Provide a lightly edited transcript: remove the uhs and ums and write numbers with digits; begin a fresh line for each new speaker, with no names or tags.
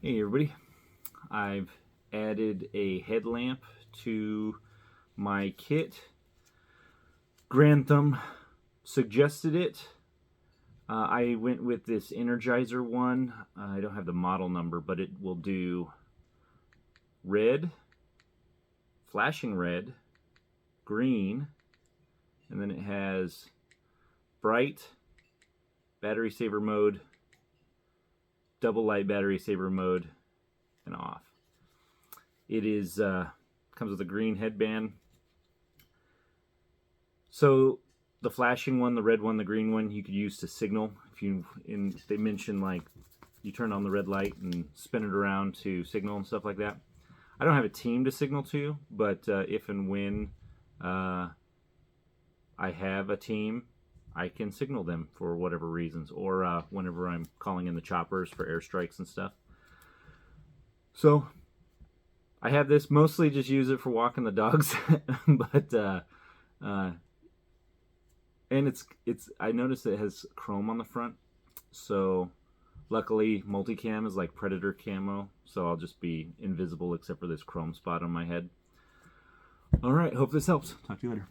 Hey everybody, I've added a headlamp to my kit. Grantham suggested it. I went with this Energizer one. I don't have the model number, but it will do red, flashing red, green, and then it has bright, battery saver mode, double light battery saver mode, and off. It is comes with a green headband. So the flashing one, the red one, the green one, you could use to signal. If they mention like you turn on the red light and spin it around to signal and stuff like that. I don't have a team to signal to, but if and when I have a team, I can signal them for whatever reasons, or whenever I'm calling in the choppers for airstrikes and stuff. So I have this, mostly just use it for walking the dogs, but and it's I noticed it has chrome on the front, so luckily multicam is like Predator camo, so I'll just be invisible except for this chrome spot on my head. All right, hope this helps. Talk to you later.